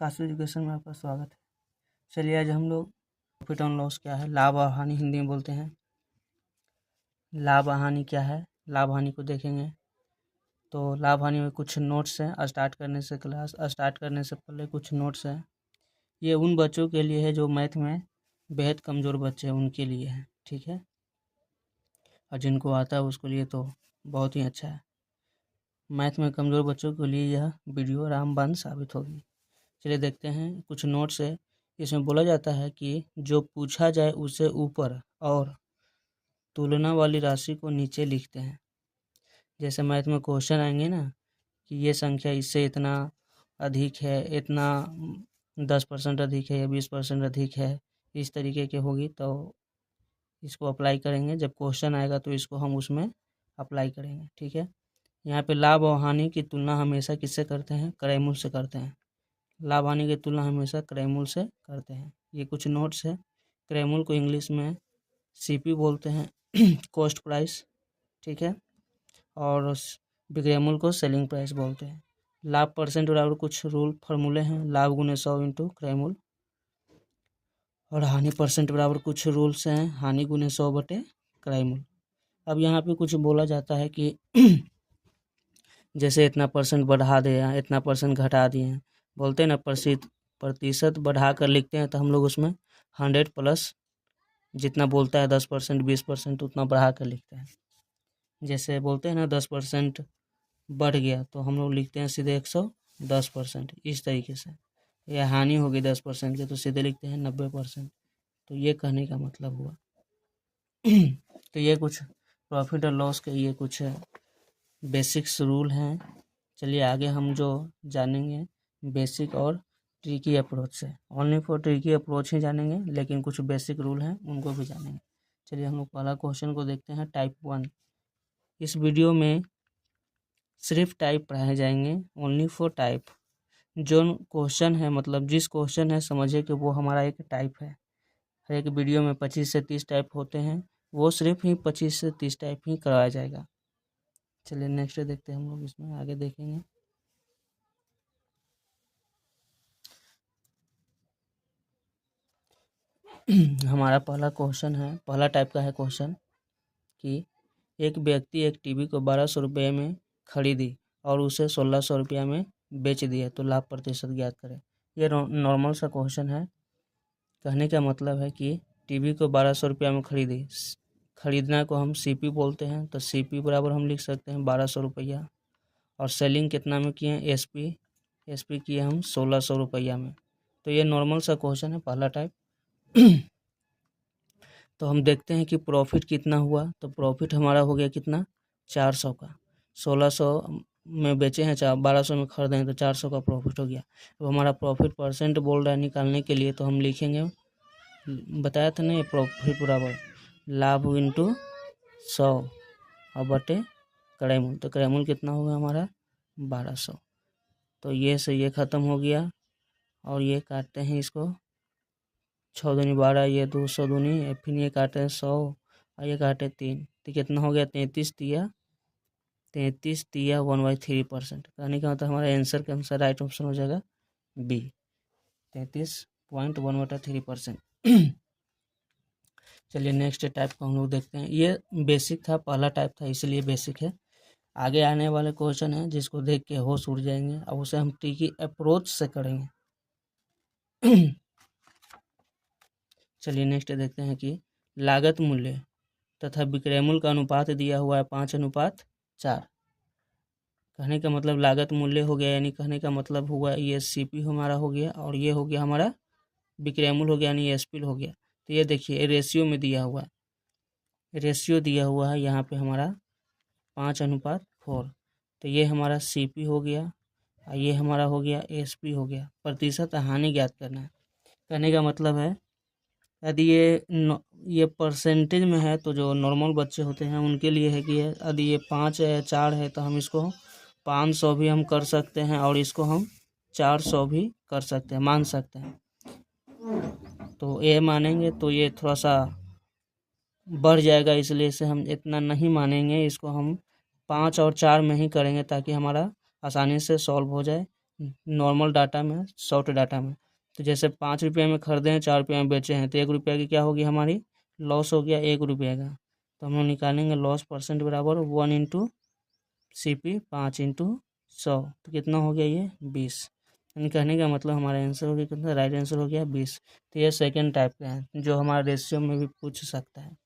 Kasu education में आपका स्वागत है। चलिए आज हम लोग प्रॉफिट एंड लॉस क्या है, लाभ और हानि हिंदी में बोलते हैं। लाभ और हानि क्या है, लाभ हानि को देखेंगे। तो लाभ हानि में कुछ नोट्स हैं। क्लास स्टार्ट करने से पहले कुछ नोट्स हैं। ये उन बच्चों के लिए है जो मैथ में बेहद कमज़ोर बच्चे हैं, उनके लिए है, ठीक है। और जिनको आता है उसके लिए तो बहुत ही अच्छा है। मैथ में कमज़ोर बच्चों के लिए यह वीडियो रामबाण साबित होगी। चलिए देखते हैं। कुछ नोट्स है। इसमें बोला जाता है कि जो पूछा जाए उसे ऊपर और तुलना वाली राशि को नीचे लिखते हैं। जैसे मैथ में क्वेश्चन आएंगे ना कि ये संख्या इससे इतना अधिक है, इतना 10% अधिक है या 20% अधिक है, इस तरीके की होगी तो इसको अप्लाई करेंगे। जब क्वेश्चन आएगा तो इसको हम उसमें अप्लाई करेंगे, ठीक है। यहाँ पे लाभ और हानि की तुलना हमेशा किससे करते हैं? क्रयमूल्य से करते हैं। लाभ हानि की तुलना हमेशा क्रयमूल्य से करते हैं। ये कुछ नोट्स है। क्रयमूल्य को इंग्लिश में सीपी बोलते हैं, कॉस्ट प्राइस, ठीक है। और विक्रय मूल्य को सेलिंग प्राइस बोलते हैं। लाभ परसेंट बराबर कुछ रूल फार्मूले हैं। लाभ गुने 100 इंटू क्रय मूल्य। और हानि परसेंट बराबर कुछ रूल्स हैं। हानि गुने 100 बटे क्रय मूल्य। अब यहाँ पे कुछ बोला जाता है कि जैसे इतना परसेंट बढ़ा दिया, इतना परसेंट घटा दिए, बोलते हैं ना प्रतिशत बढ़ा कर लिखते हैं तो हम लोग उसमें 100 प्लस जितना बोलता है 10% 20% उतना बढ़ा कर लिखते हैं। जैसे बोलते हैं ना 10% बढ़ गया तो हम लोग लिखते हैं सीधे 110%, इस तरीके से। या हानि होगी 10% की तो सीधे लिखते हैं 90%। तो ये कहने का मतलब हुआ। तो ये कुछ प्रॉफिट और लॉस के ये कुछ बेसिक्स रूल हैं। चलिए आगे हम जो जानेंगे बेसिक और ट्रिकी अप्रोच से। ओनली फॉर ट्रिकी अप्रोच ही जानेंगे, लेकिन कुछ बेसिक रूल हैं उनको भी जानेंगे। चलिए हम लोग पहला क्वेश्चन को देखते हैं। टाइप 1। इस वीडियो में सिर्फ टाइप पढ़ाए जाएंगे, ओनली फॉर टाइप। जो क्वेश्चन है, मतलब जिस क्वेश्चन है समझिए कि वो हमारा एक टाइप है। हर एक वीडियो में 25 से 30 टाइप होते हैं, वो सिर्फ ही 25 से 30 टाइप ही करवाया जाएगा। चलिए नेक्स्ट देखते हैं। हम लोग इसमें आगे देखेंगे। हमारा पहला क्वेश्चन है, पहला टाइप का है क्वेश्चन कि एक व्यक्ति एक टीवी को 1200 रुपये में खरीदी और उसे 1600 रुपया में बेच दिया तो लाभ प्रतिशत ज्ञात करें। ये नॉर्मल सा क्वेश्चन है। कहने का मतलब है कि टीवी को 1200 रुपया में खरीदी, खरीदना को हम सीपी बोलते हैं, तो सीपी बराबर हम लिख सकते हैं 1200 रुपया। और सेलिंग कितना में किए हैं? एसपी किए हम 1600 रुपया में। तो ये नॉर्मल सा क्वेश्चन है, पहला टाइप। तो हम देखते हैं कि प्रॉफिट कितना हुआ। तो प्रॉफिट हमारा हो गया कितना? 400 का। 1600 में बेचे हैं, 1200 में खरीदे हैं तो 400 का प्रॉफिट हो गया। अब हमारा प्रॉफिट परसेंट बोल रहा है निकालने के लिए, तो हम लिखेंगे, बताया था ना, ये प्रॉफिट बराबर लाभ इंटू 100 और बटे क्रय मूल्य। तो क्रय मूल्य कितना होगा हमारा? 1200। तो ये से ये ख़त्म हो गया और ये काटते हैं इसको, 6 दूनी 12, ये 200 दूनी, फिर ये काटे हैं 100 और ये काटे 3, तो कितना हो गया? 33 तिया 1/3%। कहने का मतलब हमारा आंसर के अनुसार राइट ऑप्शन हो जाएगा बी, 33.1/3%। चलिए नेक्स्ट टाइप को हम लोग देखते हैं। ये बेसिक था, पहला टाइप था इसलिए बेसिक है। आगे आने वाले क्वेश्चन है जिसको देख के होश उड़ जाएंगे, अब उसे हम ट्रिकी अप्रोच से करेंगे। चलिए नेक्स्ट देखते हैं कि लागत मूल्य तथा विक्रय मूल्य का अनुपात दिया हुआ है 5:4। कहने का मतलब लागत मूल्य हो गया, यानी कहने का मतलब हुआ ये सीपी हमारा हो गया और ये हो गया हमारा विक्रय मूल्य हो गया, यानी एसपी हो गया। तो ये देखिए रेशियो में दिया हुआ है, रेशियो दिया हुआ है यहाँ पे हमारा 5:4। तो ये हमारा सीपी हो गया और ये हमारा हो गया एसपी हो गया। प्रतिशत हानि ज्ञात करना है। कहने का मतलब है यदि ये परसेंटेज में है तो जो नॉर्मल बच्चे होते हैं उनके लिए है कि यदि ये 5 है 4 है तो हम इसको 500 भी हम कर सकते हैं और इसको हम 400 भी कर सकते हैं, मान सकते हैं। तो ये मानेंगे तो ये थोड़ा सा बढ़ जाएगा, इसलिए इसे हम इतना नहीं मानेंगे। इसको हम 5 और 4 में ही करेंगे ताकि हमारा आसानी से सॉल्व हो जाए। नॉर्मल डाटा में, शॉर्ट डाटा में। तो जैसे 5 रुपये में खरीदे हैं, 4 रुपये में बेचे हैं, तो 1 रुपये की क्या होगी हमारी, लॉस हो गया 1 रुपये का। तो हम लोग निकालेंगे लॉस परसेंट बराबर 1 इंटू CP 5 इंटू 100, तो कितना हो गया ये 20। यानी कहने का मतलब हमारा आंसर हो गया कितना, राइट आंसर हो गया 20। तो ये सेकेंड टाइप का है जो हमारा रेशियो में भी पूछ सकता है।